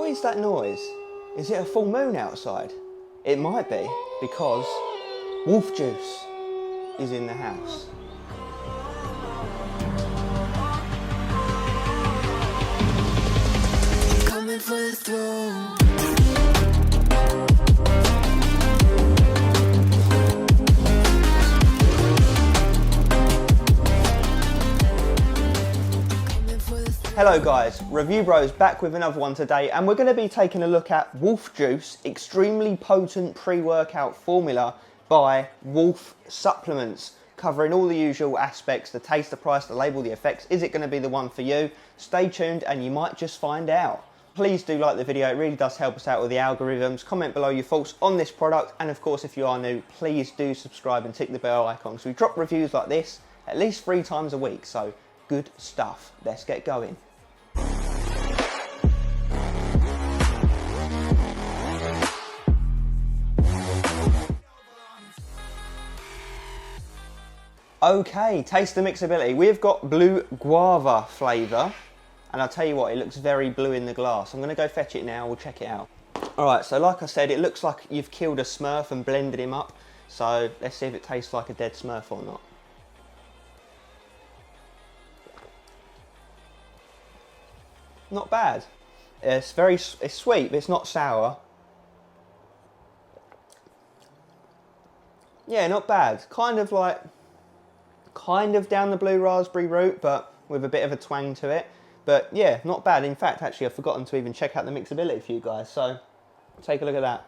is that noise? Is it a full moon outside? It might be, because wolf juice is in the house. Coming for the throne. Hello guys, Review Bros back with another one today, and we're going to be taking a look at Wolf Juice Extremely Potent Pre-Workout Formula by Wolf Supplements, covering all the usual aspects: the taste, the price, the label, the effects. Is it going to be the one for you? Stay tuned and you might just find out. Please do like the video, it really does help us out with the algorithms. Comment below your thoughts on this product, and of course if you are new, please do subscribe and tick the bell icon, because we drop reviews like this at least 3 times a week, so good stuff. Let's get going. Okay, taste the mixability. We've got blue guava flavour, and I'll tell you what, it looks very blue in the glass. I'm going to go fetch it now, we'll check it out. Alright, so like I said, it looks like you've killed a Smurf and blended him up, so let's see if it tastes like a dead Smurf or not. Not bad. It's sweet, but it's not sour. Yeah, not bad. Kind of down the blue raspberry route, but with a bit of a twang to it. But yeah, not bad. In fact, actually, I've forgotten to even check out the mixability for you guys. So take a look at that.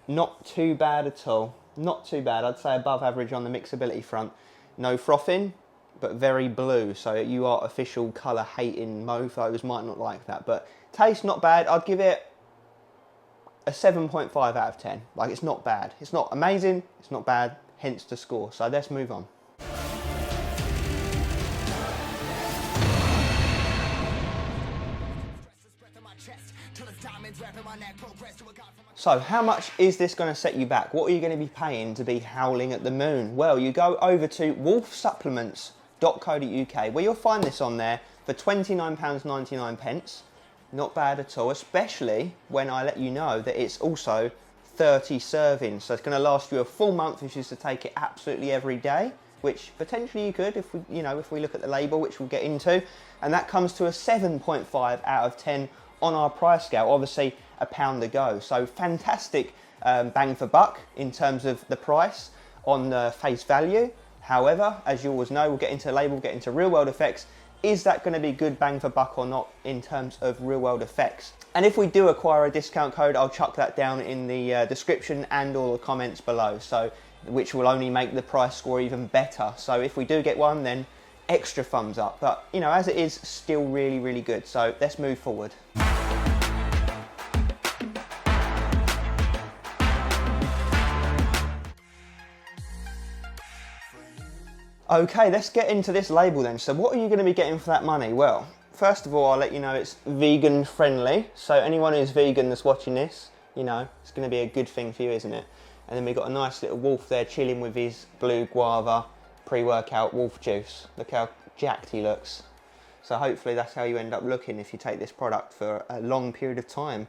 Not too bad at all. Not too bad. I'd say above average on the mixability front. No frothing, but very blue. So you artificial colour hating mofos might not like that. But taste not bad. I'd give it a 7.5 out of 10. Like, it's not bad. It's not amazing. It's not bad. Hence the score. So let's move on. So how much is this going to set you back? What are you going to be paying to be howling at the moon? Well, you go over to wolfsupplements.co.uk, where you'll find this on there for £29.99. Not bad at all, especially when I let you know that it's also 30 servings. So it's going to last you a full month if you used to take it absolutely every day, which potentially you could if we look at the label, which we'll get into. And that comes to a 7.5 out of 10 on our price scale. Obviously £1 to go. So fantastic bang for buck in terms of the price on the face value. However, as you always know, we'll get into the label, get into real world effects. Is that going to be good bang for buck or not in terms of real world effects? And if we do acquire a discount code, I'll chuck that down in the description and all the comments below, so which will only make the price score even better. So if we do get one, then extra thumbs up. But you know, as it is, still really, really good. So let's move forward. Okay, let's get into this label then. So what are you going to be getting for that money? Well, first of all, I'll let you know it's vegan friendly. So anyone who's vegan that's watching this, you know, it's going to be a good thing for you, isn't it? And then we've got a nice little wolf there chilling with his blue guava pre-workout wolf juice. Look how jacked he looks. So hopefully that's how you end up looking if you take this product for a long period of time.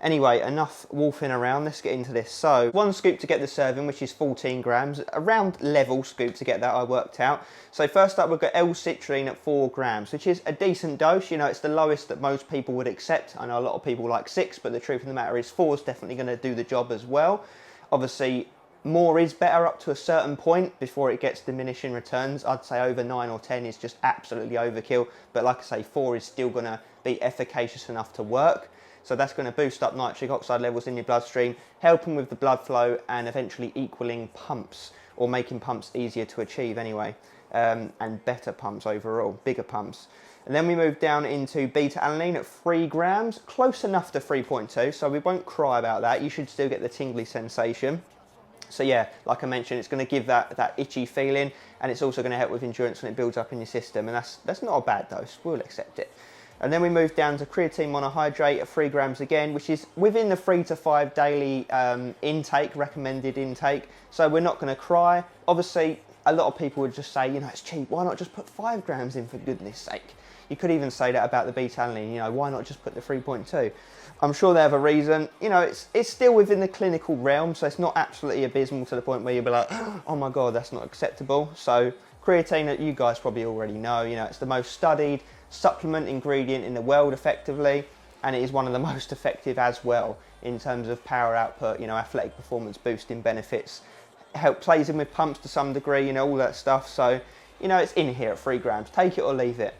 Anyway, enough wolfing around, let's get into this. So 1 scoop to get the serving, which is 14 grams, around level scoop to get that, I worked out. So first up, we've got L-citrulline at 4 grams, which is a decent dose. You know, it's the lowest that most people would accept. I know a lot of people like 6, but the truth of the matter is 4 is definitely going to do the job as well. Obviously, more is better up to a certain point before it gets diminishing returns. I'd say over 9 or 10 is just absolutely overkill. But like I say, 4 is still going to be efficacious enough to work. So that's going to boost up nitric oxide levels in your bloodstream, helping with the blood flow and eventually equaling pumps, or making pumps easier to achieve anyway, and better pumps overall, bigger pumps. And then we move down into beta-alanine at 3 grams, close enough to 3.2, so we won't cry about that. You should still get the tingly sensation. So yeah, like I mentioned, it's going to give that itchy feeling, and it's also going to help with endurance when it builds up in your system, and that's not a bad dose, we'll accept it. And then we move down to creatine monohydrate at 3 grams again, which is within the 3 to 5 daily recommended intake. So we're not going to cry. Obviously, a lot of people would just say, you know, it's cheap. Why not just put 5 grams in, for goodness sake? You could even say that about the beta-alanine, you know, why not just put the 3.2? I'm sure they have a reason. You know, it's still within the clinical realm, so it's not absolutely abysmal to the point where you'll be like, oh my God, that's not acceptable. So creatine, that you guys probably already know, you know, it's the most studied supplement ingredient in the world effectively, and it is one of the most effective as well in terms of power output, you know, athletic performance boosting benefits. Plays in with pumps to some degree, you know, all that stuff. So, you know, it's in here at 3 grams. Take it or leave it.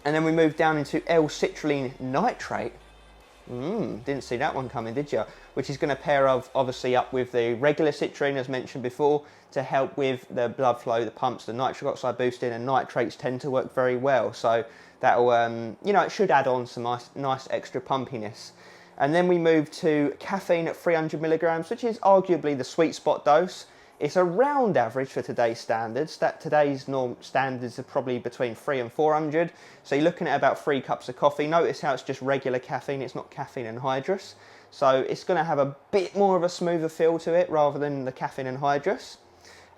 And then we move down into L-citrulline nitrate. Didn't see that one coming, did you? Which is going to pair obviously up with the regular citrulline, as mentioned before, to help with the blood flow, the pumps, the nitric oxide boosting, and nitrates tend to work very well. So that'll, you know, it should add on some nice extra pumpiness. And then we move to caffeine at 300 milligrams, which is arguably the sweet spot dose. It's around average for today's standards. Today's norm standards are probably between 300 and 400. So you're looking at about 3 cups of coffee. Notice how it's just regular caffeine. It's not caffeine anhydrous. So it's going to have a bit more of a smoother feel to it rather than the caffeine anhydrous.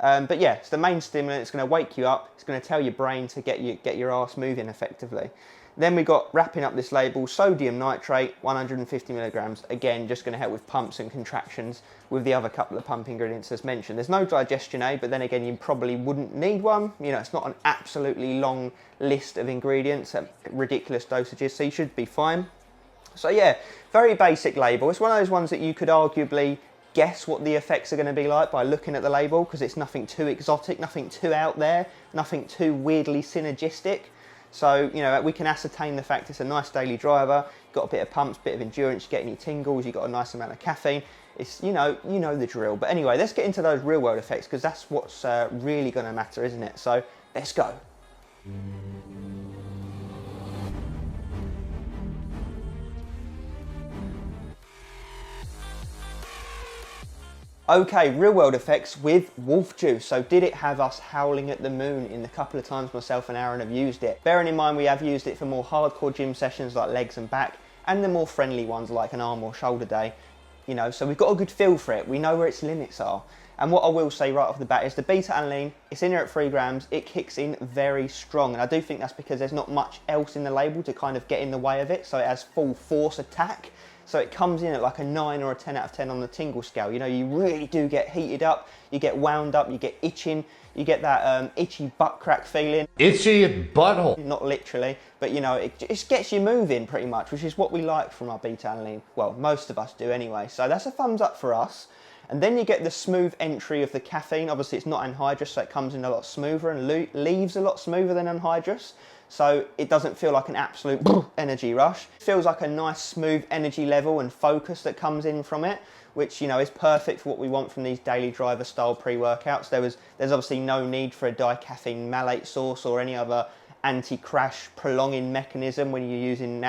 But yeah, it's the main stimulant. It's going to wake you up. It's going to tell your brain to get your ass moving effectively. Then we got, wrapping up this label, sodium nitrate, 150 milligrams. Again, just going to help with pumps and contractions with the other couple of pump ingredients as mentioned. There's no digestion aid, but then again, you probably wouldn't need one. You know, it's not an absolutely long list of ingredients at ridiculous dosages, so you should be fine. So yeah, very basic label. It's one of those ones that you could arguably guess what the effects are going to be like by looking at the label, because it's nothing too exotic, nothing too out there, nothing too weirdly synergistic. So, you know, we can ascertain the fact it's a nice daily driver, got a bit of pumps, bit of endurance, you're getting your tingles, you've got a nice amount of caffeine. It's, you know the drill. But anyway, let's get into those real world effects, because that's what's really going to matter, isn't it? So let's go. Okay, real world effects with wolf juice. So did it have us howling at the moon in the couple of times myself and Aaron have used it? Bearing in mind we have used it for more hardcore gym sessions like legs and back, and the more friendly ones like an arm or shoulder day. You know, so we've got a good feel for it. We know where its limits are. And what I will say right off the bat is the beta-alanine, it's in here at 3 grams, it kicks in very strong. And I do think that's because there's not much else in the label to kind of get in the way of it. So it has full force attack. So it comes in at like a 9 or a 10 out of 10 on the tingle scale. You know, you really do get heated up, you get wound up, you get itching, you get that itchy butt crack feeling. Itchy butthole. Not literally, but you know, it just gets you moving pretty much, which is what we like from our beta-alanine. Well, most of us do anyway. So that's a thumbs up for us. And then you get the smooth entry of the caffeine. Obviously it's not anhydrous, so it comes in a lot smoother and leaves a lot smoother than anhydrous. So it doesn't feel like an absolute energy rush. It feels like a nice smooth energy level and focus that comes in from it, which, you know, is perfect for what we want from these daily driver style pre-workouts. There's obviously no need for a dicaffeine malate source or any other anti-crash prolonging mechanism when you're using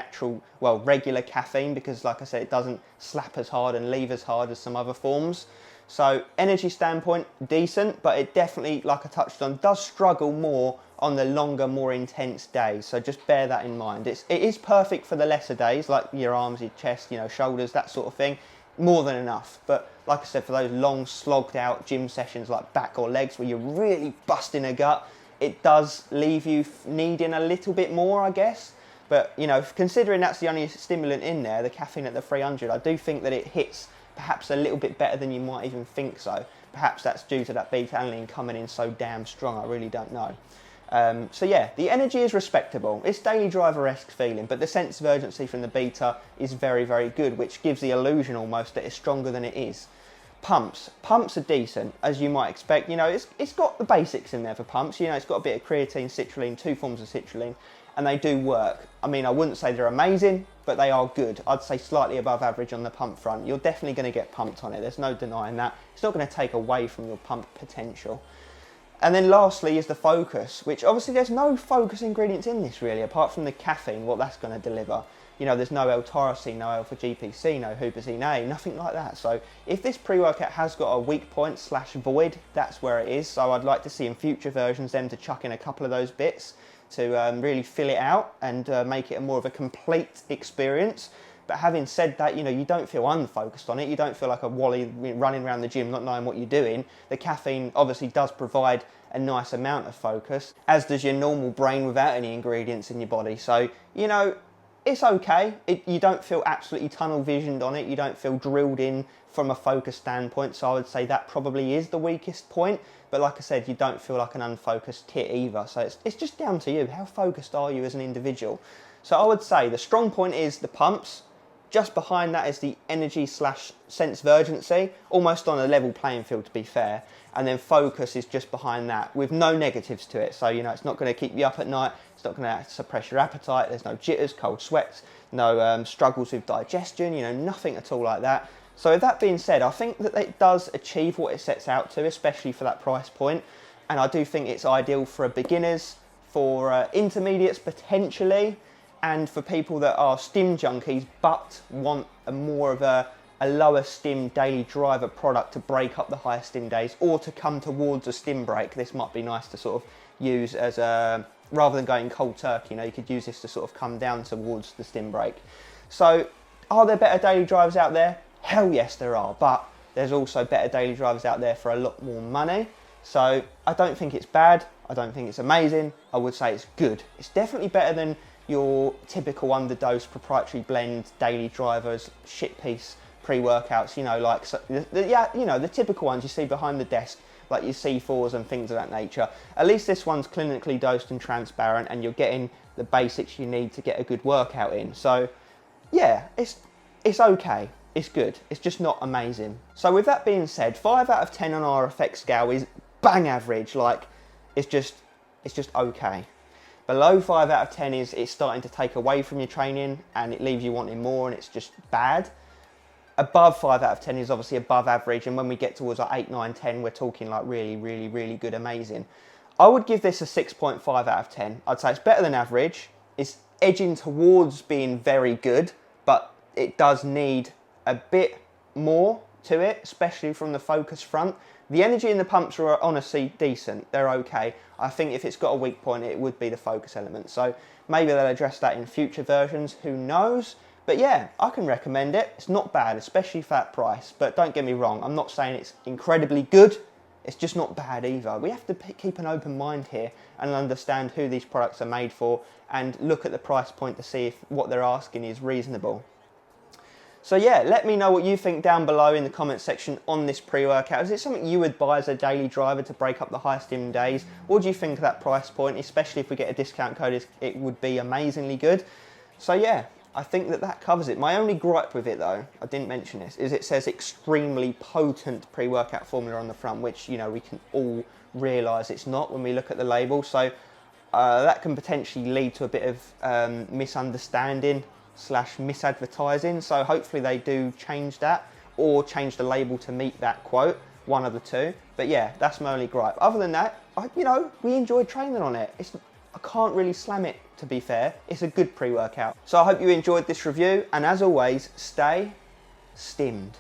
regular caffeine, because like I said, it doesn't slap as hard and leave as hard as some other forms. So energy standpoint, decent, but it definitely, like I touched on, does struggle more on the longer, more intense days. So just bear that in mind. It is perfect for the lesser days, like your arms, your chest, you know, shoulders, that sort of thing. More than enough. But like I said, for those long slogged out gym sessions like back or legs where you're really busting a gut, it does leave you needing a little bit more, I guess. But, you know, considering that's the only stimulant in there, the caffeine at the 300, I do think that it hits perhaps a little bit better than you might even think so. Perhaps that's due to that beta-alanine coming in so damn strong, I really don't know. So yeah, the energy is respectable. It's daily driver-esque feeling, but the sense of urgency from the beta is very, very good, which gives the illusion almost that it's stronger than it is. Pumps are decent, as you might expect. You know, it's got the basics in there for pumps. You know, it's got a bit of creatine, citrulline, 2 forms of citrulline, and they do work. I mean, I wouldn't say they're amazing, but they are good. I'd say slightly above average on the pump front. You're definitely going to get pumped on it. There's no denying that. It's not going to take away from your pump potential. And then lastly is the focus, which obviously there's no focus ingredients in this really, apart from the caffeine, what that's going to deliver. You know, there's no L-tyrosine, no alpha-GPC, no huperzine A, nothing like that. So if this pre-workout has got a weak point / void, that's where it is. So I'd like to see in future versions them to chuck in a couple of those bits to really fill it out and make it more of a complete experience. But having said that, you know, you don't feel unfocused on it. You don't feel like a wally running around the gym not knowing what you're doing. The caffeine obviously does provide a nice amount of focus, as does your normal brain without any ingredients in your body. So, you know, it's okay. You don't feel absolutely tunnel visioned on it. You don't feel drilled in from a focus standpoint. So I would say that probably is the weakest point. But like I said, you don't feel like an unfocused tit either. So it's just down to you. How focused are you as an individual? So I would say the strong point is the pumps. Just behind that is the energy / sense of urgency, almost on a level playing field to be fair. And then focus is just behind that with no negatives to it. So, you know, it's not going to keep you up at night. It's not going to suppress your appetite. There's no jitters, cold sweats, no struggles with digestion, you know, nothing at all like that. So with that being said, I think that it does achieve what it sets out to, especially for that price point. And I do think it's ideal for beginners, for intermediates potentially, and for people that are stim junkies but want a more of a lower stim daily driver product to break up the higher stim days, or to come towards a stim break. This might be nice to sort of use as a, rather than going cold turkey, you know, you could use this to sort of come down towards the stim break. So are there better daily drivers out there? Hell yes there are, but there's also better daily drivers out there for a lot more money. So I don't think it's bad, I don't think it's amazing, I would say it's good. It's definitely better than your typical underdose proprietary blend daily drivers, shit piece pre-workouts, you know, like, so, yeah, you know, the typical ones you see behind the desk, like your C4s and things of that nature. At least this one's clinically dosed and transparent, and you're getting the basics you need to get a good workout in. So yeah, it's okay, it's good, it's just not amazing. So with that being said, 5 out of 10 on our effect scale is bang average, like it's just okay. Below 5 out of 10 is it's starting to take away from your training and it leaves you wanting more, and it's just bad. Above 5 out of 10 is obviously above average, and when we get towards like 8, 9, 10, we're talking like really, really, really good, amazing. I would give this a 6.5 out of 10. I'd say it's better than average. It's edging towards being very good, but it does need a bit more to it, especially from the focus front. The energy in the pumps are honestly decent, they're okay. I think if it's got a weak point, it would be the focus element. So maybe they'll address that in future versions, who knows? But yeah, I can recommend it. It's not bad, especially for that price. But don't get me wrong, I'm not saying it's incredibly good. It's just not bad either. We have to keep an open mind here and understand who these products are made for, and look at the price point to see if what they're asking is reasonable. So yeah, let me know what you think down below in the comments section on this pre-workout. Is it something you would buy as a daily driver to break up the high stim days? What do you think of that price point? Especially if we get a discount code, it would be amazingly good. So yeah, I think that covers it. My only gripe with it though, I didn't mention this, is it says extremely potent pre-workout formula on the front, which, you know, we can all realise it's not when we look at the label. So that can potentially lead to a bit of misunderstanding / misadvertising. So hopefully they do change that, or change the label to meet that quote, one of the two. But yeah, that's my only gripe. Other than that, you know, we enjoyed training on it. I can't really slam it, to be fair. It's a good pre-workout. So I hope you enjoyed this review, and as always, stay stimmed.